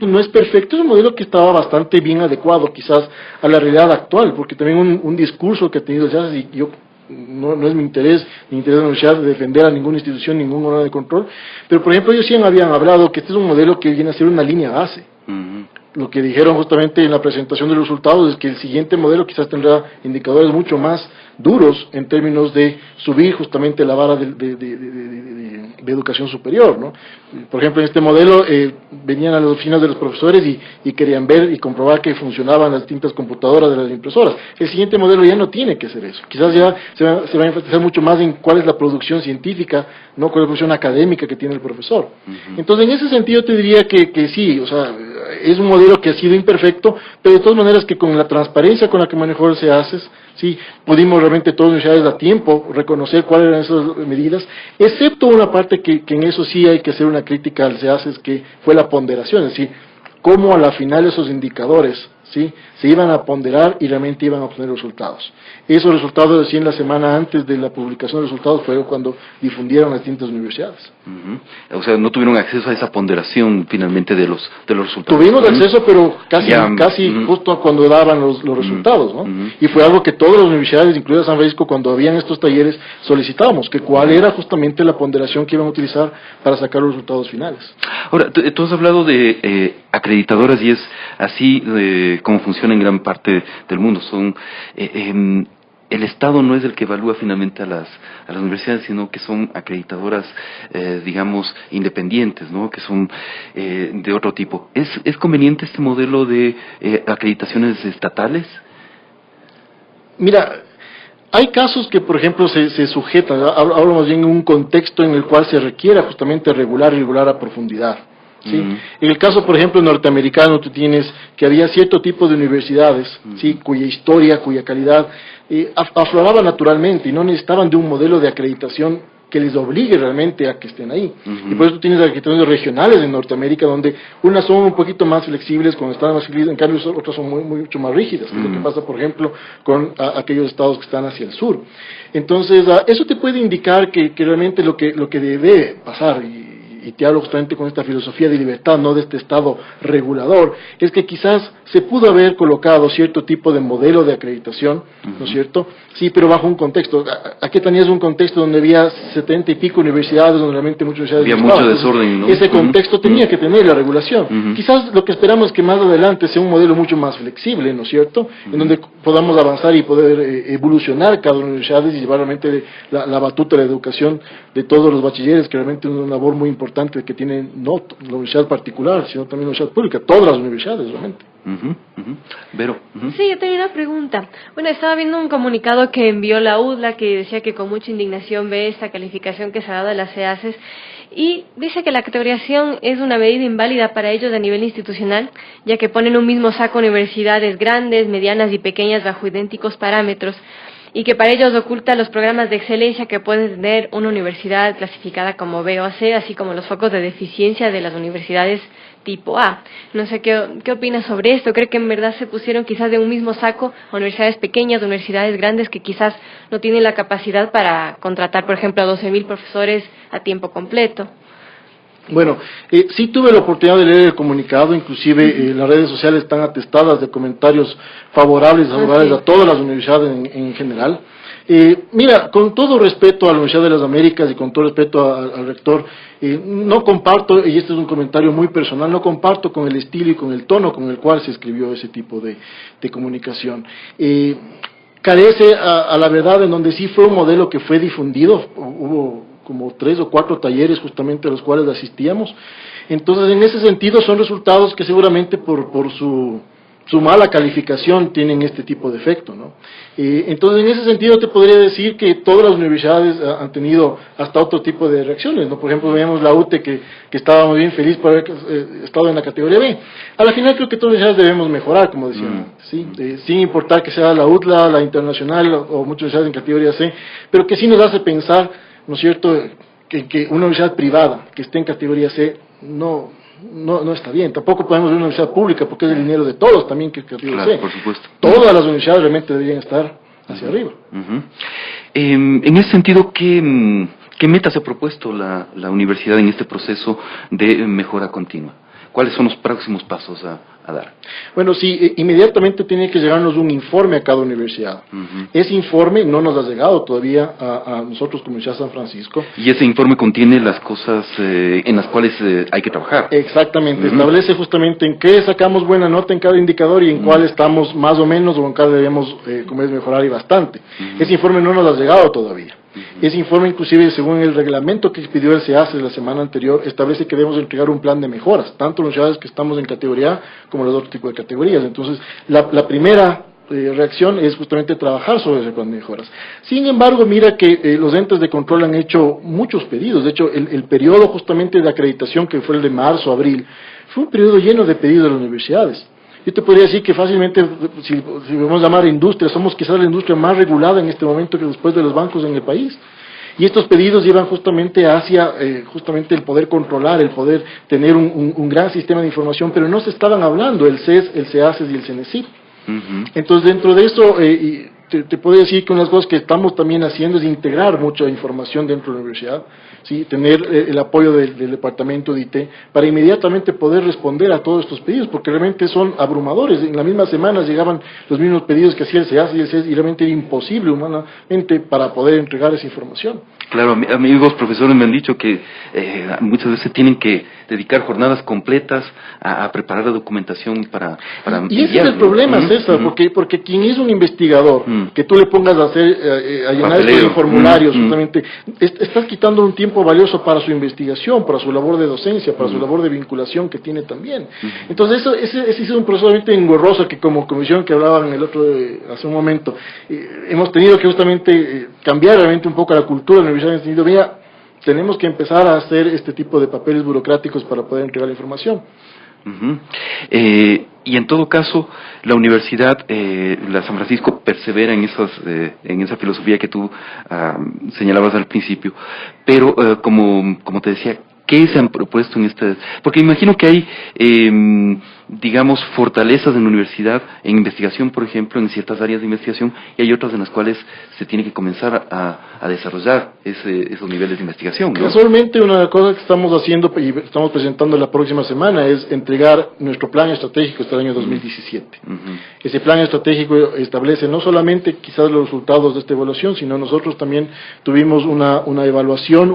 no es perfecto, es un modelo que estaba bastante bien adecuado quizás a la realidad actual, porque también un discurso que ha tenido ya, y yo no es mi interés de la universidad de defender a ninguna institución, ningún órgano de control, pero por ejemplo ellos sí habían hablado que este es un modelo que viene a ser una línea base. Lo que dijeron justamente en la presentación de los resultados es que el siguiente modelo quizás tendrá indicadores mucho más duros en términos de subir justamente la vara de educación superior, ¿no? Por ejemplo, en este modelo venían a las oficinas de los profesores y querían ver y comprobar que funcionaban las distintas computadoras de las impresoras. El siguiente modelo ya no tiene que ser eso. Quizás ya se va a enfatizar mucho más en cuál es la producción científica, no cuál es la producción académica que tiene el profesor. Entonces, en ese sentido te diría que sí, o sea, es un modelo que ha sido imperfecto, pero de todas maneras que con la transparencia con la que manejó el CEACES, sí, pudimos realmente todas las universidades a tiempo reconocer cuáles eran esas medidas, excepto una parte que en eso sí hay que hacer una crítica al CEACES, que fue la ponderación, es decir, cómo a la final esos indicadores, sí, se iban a ponderar y realmente iban a obtener resultados. Esos resultados recién la semana antes de la publicación de los resultados fue cuando difundieron las distintas universidades. O sea, no tuvieron acceso a esa ponderación finalmente de los resultados. Tuvimos acceso, pero casi justo cuando daban los resultados, ¿no? Y fue algo que todas las universidades, incluida San Francisco, cuando habían estos talleres, solicitábamos, que cuál era justamente la ponderación que iban a utilizar para sacar los resultados finales. Ahora, tú has hablado de acreditadoras y es así como funciona en gran parte del mundo. Son el Estado no es el que evalúa finalmente a las universidades, sino que son acreditadoras, digamos, independientes, ¿no? Que son de otro tipo. ¿Es conveniente este modelo de acreditaciones estatales? Mira, hay casos que, por ejemplo, se sujetan, hablo más bien en un contexto en el cual se requiera justamente regular a profundidad. ¿Sí? En el caso, por ejemplo, norteamericano, tú tienes que había cierto tipo de universidades, ¿sí? Cuya historia, cuya calidad afloraba naturalmente y no necesitaban de un modelo de acreditación que les obligue realmente a que estén ahí. Y por eso tú tienes acreditaciones regionales en Norteamérica, donde unas son un poquito más flexibles, cuando están más flexibles, en cambio otras son mucho más rígidas, que es lo que pasa, por ejemplo, con aquellos estados que están hacia el sur. Entonces, eso te puede indicar que realmente lo que debe pasar, y te hablo justamente con esta filosofía de libertad, no de este Estado regulador, es que quizás se pudo haber colocado cierto tipo de modelo de acreditación, ¿no es cierto? Sí, pero bajo un contexto. Aquí tenías un contexto donde había 70 y pico universidades, donde realmente muchas universidades había mucho desorden, ¿no? Ese contexto tenía que tener la regulación. Quizás lo que esperamos es que más adelante sea un modelo mucho más flexible, ¿no es cierto? En donde podamos avanzar y poder evolucionar cada universidad y llevar realmente la batuta de la educación de todos los bachilleres, que realmente es una labor muy importante que tiene no la universidad particular, sino también la universidad pública, todas las universidades realmente. Vero. Sí, yo tenía una pregunta. Bueno, estaba viendo un comunicado que envió la UDLA que decía que con mucha indignación ve esta calificación que se ha dado a las CEACES y dice que la categorización es una medida inválida para ellos a nivel institucional, ya que ponen un mismo saco universidades grandes, medianas y pequeñas bajo idénticos parámetros, y que para ellos oculta los programas de excelencia que puede tener una universidad clasificada como B o C, así como los focos de deficiencia de las universidades tipo A. No sé qué opinas sobre esto. ¿Cree que en verdad se pusieron quizás de un mismo saco universidades pequeñas, universidades grandes que quizás no tienen la capacidad para contratar, por ejemplo, a 12,000 profesores a tiempo completo? Bueno, sí tuve la oportunidad de leer el comunicado, inclusive las redes sociales están atestadas de comentarios favorables a todas las universidades en general. Mira, con todo respeto a la Universidad de las Américas y con todo respeto al rector, no comparto, y este es un comentario muy personal, no comparto con el estilo y con el tono con el cual se escribió ese tipo de comunicación. Carece a la verdad en donde sí fue un modelo que fue difundido, hubo como 3 o 4 talleres justamente a los cuales asistíamos. Entonces, en ese sentido, son resultados que seguramente por su su mala calificación tienen este tipo de efecto, ¿no? Entonces, en ese sentido, te podría decir que todas las universidades han tenido hasta otro tipo de reacciones, ¿no? Por ejemplo, veíamos la UTE que estaba muy bien feliz por haber estado en la categoría B. A la final creo que todas las universidades debemos mejorar, como decía antes, ¿sí? Sin importar que sea la UTLA, la internacional o muchas universidades en categoría C, pero que sí nos hace pensar, ¿no es cierto?, que una universidad privada que esté en categoría C no está bien. Tampoco podemos ver una universidad pública porque es el dinero de todos también que categoría C. Por supuesto. Todas las universidades realmente deberían estar hacia arriba. En ese sentido, ¿qué metas ha propuesto la universidad en este proceso de mejora continua? ¿Cuáles son los próximos pasos a dar? Bueno, sí, inmediatamente tiene que llegarnos un informe a cada universidad. Ese informe no nos ha llegado todavía a nosotros como Universidad de San Francisco. Y ese informe contiene las cosas en las cuales hay que trabajar. Exactamente, establece justamente en qué sacamos buena nota en cada indicador y en cuál estamos más o menos o en cuál debemos como es mejorar y bastante. Ese informe no nos ha llegado todavía. Ese informe, inclusive, según el reglamento que expidió el SEACE la semana anterior, establece que debemos entregar un plan de mejoras, tanto los universidades que estamos en categoría A como los otros tipos de categorías. Entonces, la primera reacción es justamente trabajar sobre ese plan de mejoras. Sin embargo, mira que los entes de control han hecho muchos pedidos. De hecho, el periodo justamente de acreditación, que fue el de marzo, abril, fue un periodo lleno de pedidos de las universidades. Yo te podría decir que fácilmente, si vamos a llamar industria, somos quizás la industria más regulada en este momento que después de los bancos en el país. Y estos pedidos llevan justamente hacia justamente el poder controlar, el poder tener un gran sistema de información, pero no se estaban hablando el CES, el SEACES y el CENESID. Entonces, dentro de eso, te puedo decir que una de las cosas que estamos también haciendo es integrar mucha información dentro de la universidad, ¿sí? Tener el apoyo del departamento de IT para inmediatamente poder responder a todos estos pedidos, porque realmente son abrumadores. En la misma semana llegaban los mismos pedidos que hacía el SEAS y el CES y realmente era imposible humanamente para poder entregar esa información. Claro, amigos profesores me han dicho que muchas veces tienen que dedicar jornadas completas a preparar la documentación para y ese es el problema, César, porque quien es un investigador, que tú le pongas a hacer a llenar estos formularios, justamente, estás quitando un tiempo valioso para su investigación, para su labor de docencia, para su labor de vinculación que tiene también. Entonces, ese es un proceso realmente engorroso que, como comisión que hablaban en el otro hace un momento, hemos tenido que justamente cambiar realmente un poco la cultura de la universidad en el sentido, mira, tenemos que empezar a hacer este tipo de papeles burocráticos para poder entregar la información. Y en todo caso, la universidad, la San Francisco, persevera en esa filosofía que tú señalabas al principio, pero como te decía, ¿qué se han propuesto en este? Porque imagino que hay, digamos, fortalezas en la universidad, en investigación, por ejemplo, en ciertas áreas de investigación, y hay otras en las cuales se tiene que comenzar a desarrollar esos niveles de investigación, ¿no? Casualmente, una de las cosas que estamos haciendo y estamos presentando la próxima semana es entregar nuestro plan estratégico hasta el año 2017. Ese plan estratégico establece no solamente quizás los resultados de esta evaluación, sino nosotros también tuvimos una evaluación,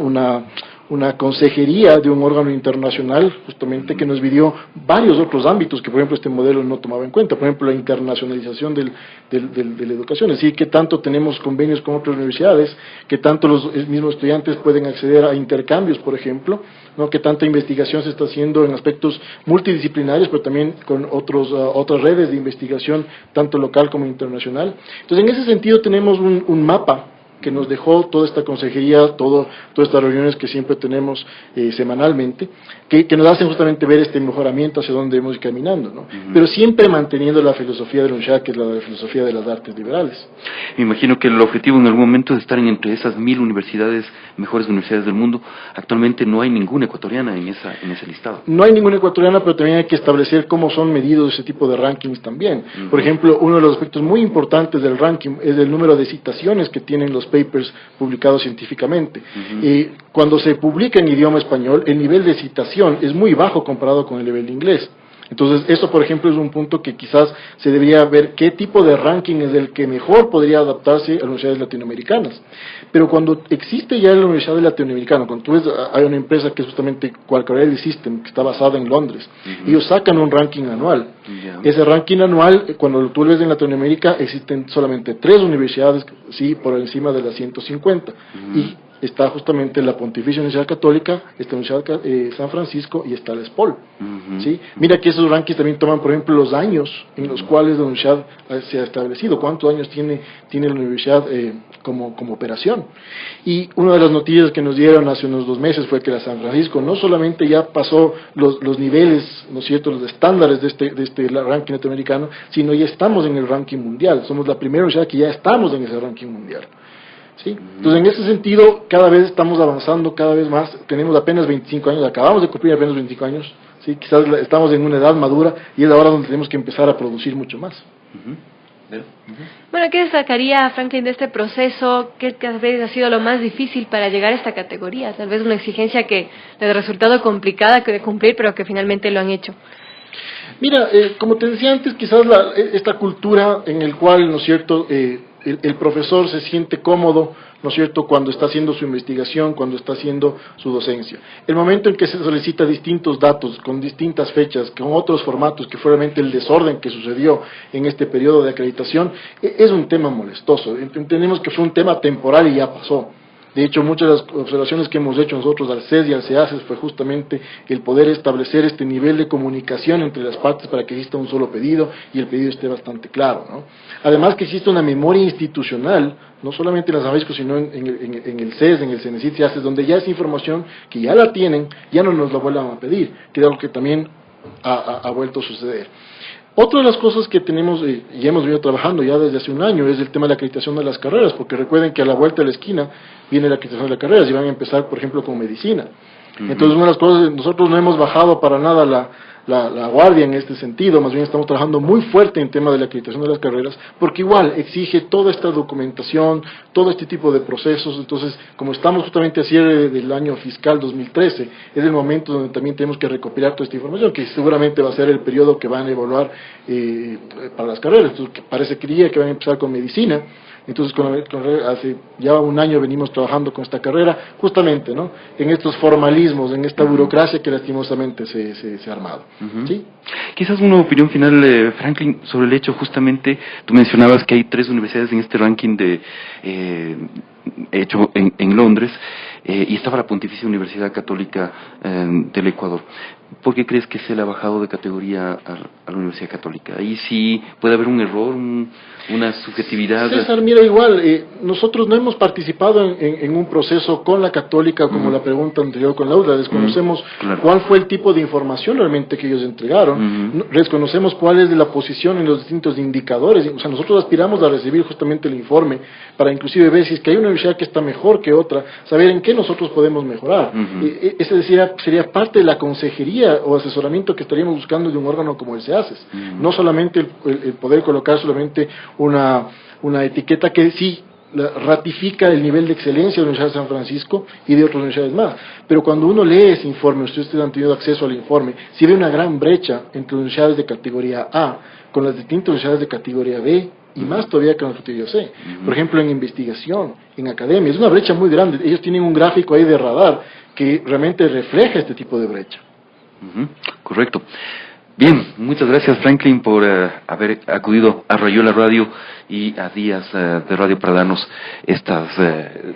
una consejería de un órgano internacional, justamente, que nos pidió varios otros ámbitos que, por ejemplo, este modelo no tomaba en cuenta. Por ejemplo, la internacionalización de la educación, es decir, que tanto tenemos convenios con otras universidades, que tanto los mismos estudiantes pueden acceder a intercambios, por ejemplo, ¿no? Que tanta investigación se está haciendo en aspectos multidisciplinarios, pero también con otras redes de investigación, tanto local como internacional. Entonces, en ese sentido, tenemos un mapa que nos dejó toda esta consejería, todas estas reuniones que siempre tenemos semanalmente, que nos hacen justamente ver este mejoramiento hacia dónde debemos ir caminando, ¿no? Pero siempre manteniendo la filosofía de la universidad, que es la filosofía de las artes liberales. Me imagino que el objetivo en algún momento es estar entre esas 1000 universidades, mejores universidades del mundo. Actualmente no hay ninguna ecuatoriana en ese listado. No hay ninguna ecuatoriana, pero también hay que establecer cómo son medidos ese tipo de rankings también. Por ejemplo, uno de los aspectos muy importantes del ranking es el número de citaciones que tienen los papers publicados científicamente. Cuando se publica en idioma español, el nivel de citación es muy bajo comparado con el nivel de inglés. Entonces, eso, por ejemplo, es un punto que quizás se debería ver qué tipo de ranking es el que mejor podría adaptarse a las universidades latinoamericanas. Pero cuando existe ya la Universidad Latinoamericana, cuando tú ves, hay una empresa que es justamente Qualcarelli System, que está basada en Londres, ellos sacan un ranking anual. Ese ranking anual, cuando tú ves en Latinoamérica, existen solamente 3 universidades, sí, por encima de las 150. Y está justamente la Pontificia Universidad Católica, está la Universidad San Francisco y está la SPOL. ¿Sí? Mira que esos rankings también toman, por ejemplo, los años en los cuales la universidad se ha establecido, cuántos años tiene la universidad como operación. Y una de las noticias que nos dieron hace unos 2 meses fue que la San Francisco no solamente ya pasó los niveles, ¿no es cierto?, los estándares de este ranking norteamericano, sino ya estamos en el ranking mundial. Somos la primera universidad que ya estamos en ese ranking mundial. ¿Sí? Entonces, en ese sentido, cada vez estamos avanzando, cada vez más. Tenemos apenas 25 años, acabamos de cumplir apenas 25 años. ¿Sí? Quizás estamos en una edad madura y es ahora donde tenemos que empezar a producir mucho más. Bueno, ¿qué destacaría, Franklin, de este proceso? ¿Qué tal vez ha sido lo más difícil para llegar a esta categoría? Tal vez una exigencia que les ha resultado complicada de cumplir, pero que finalmente lo han hecho. Mira, como te decía antes, quizás esta cultura en el cual, ¿no es cierto?, el profesor se siente cómodo, ¿no es cierto?, cuando está haciendo su investigación, cuando está haciendo su docencia. El momento en que se solicita distintos datos, con distintas fechas, con otros formatos, que fue realmente el desorden que sucedió en este periodo de acreditación, es un tema molestoso. Entendemos que fue un tema temporal y ya pasó. De hecho, muchas de las observaciones que hemos hecho nosotros al CES y al CEACES fue justamente el poder establecer este nivel de comunicación entre las partes para que exista un solo pedido y el pedido esté bastante claro, ¿no? Además que existe una memoria institucional, no solamente en la San Francisco, sino en el CES, en el CENESID, CEACES, donde ya esa información que ya la tienen, ya no nos la vuelvan a pedir, que es algo que también ha vuelto a suceder. Otra de las cosas que tenemos y hemos venido trabajando ya desde hace un año es el tema de la acreditación de las carreras, porque recuerden que a la vuelta de la esquina viene la acreditación de las carreras y van a empezar, por ejemplo, con medicina. Entonces, una de las cosas, nosotros no hemos bajado para nada la guardia en este sentido, más bien estamos trabajando muy fuerte en tema de la acreditación de las carreras, porque igual exige toda esta documentación, todo este tipo de procesos. Entonces, como estamos justamente a cierre del año fiscal 2013, es el momento donde también tenemos que recopilar toda esta información, que seguramente va a ser el periodo que van a evaluar para las carreras. Entonces, parece que van a empezar con medicina. Entonces, hace ya un año venimos trabajando con esta carrera, justamente, ¿no?, en estos formalismos, en esta burocracia que lastimosamente se ha armado. ¿Sí? Quizás una opinión final, Franklin, sobre el hecho, justamente, tú mencionabas que hay 3 universidades en este ranking hecho en Londres, y estaba la Pontificia Universidad Católica del Ecuador. ¿Por qué crees que se le ha bajado de categoría a la Universidad Católica? Ahí sí puede haber un error, una subjetividad. César, mira, igual, nosotros no hemos participado en un proceso con la Católica, como la pregunta anterior con Laura. Desconocemos cuál fue el tipo de información realmente que ellos entregaron. Desconocemos cuál es la posición en los distintos indicadores. O sea, nosotros aspiramos a recibir justamente el informe para inclusive ver si es que hay una universidad que está mejor que otra, saber en qué nosotros podemos mejorar. Ese sería parte de la consejería o asesoramiento que estaríamos buscando de un órgano como el SEACES. No solamente el poder colocar solamente una etiqueta que sí ratifica el nivel de excelencia de la Universidad de San Francisco y de otras universidades más. Pero cuando uno lee ese informe, ustedes han tenido acceso al informe, si ve una gran brecha entre universidades de categoría A con las distintas universidades de categoría B, y más todavía que en la categoría C. Por ejemplo, en investigación, en academia, es una brecha muy grande. Ellos tienen un gráfico ahí de radar que realmente refleja este tipo de brecha. Correcto. Bien, muchas gracias, Franklin, por haber acudido a Rayuela Radio y a Días de Radio para darnos estos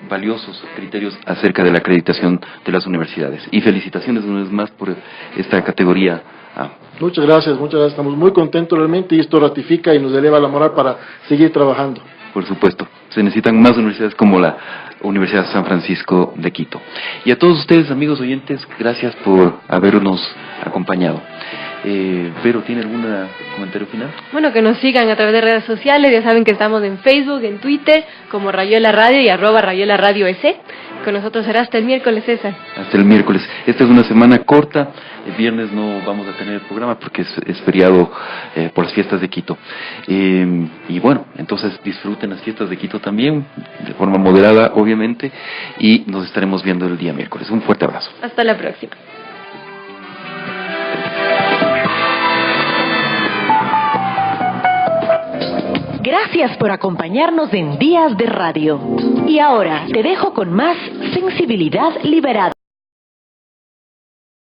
valiosos criterios acerca de la acreditación de las universidades. Y felicitaciones una vez más por esta categoría A. Muchas gracias, estamos muy contentos realmente y esto ratifica y nos eleva la moral para seguir trabajando. Por supuesto, se necesitan más universidades como la Universidad San Francisco de Quito. Y a todos ustedes, amigos oyentes, gracias por habernos acompañado. Pero, ¿tiene algún comentario final? Bueno, que nos sigan a través de redes sociales. Ya saben que estamos en Facebook, en Twitter, como Rayuela Radio y @Rayuela Radio S. Con nosotros será hasta el miércoles, César. Hasta el miércoles. Esta es una semana corta. El viernes no vamos a tener el programa porque es feriado por las fiestas de Quito. Y bueno, entonces disfruten las fiestas de Quito también, de forma moderada, obviamente. Y nos estaremos viendo el día miércoles. Un fuerte abrazo. Hasta la próxima. Gracias por acompañarnos en Días de Radio. Y ahora te dejo con más sensibilidad liberada.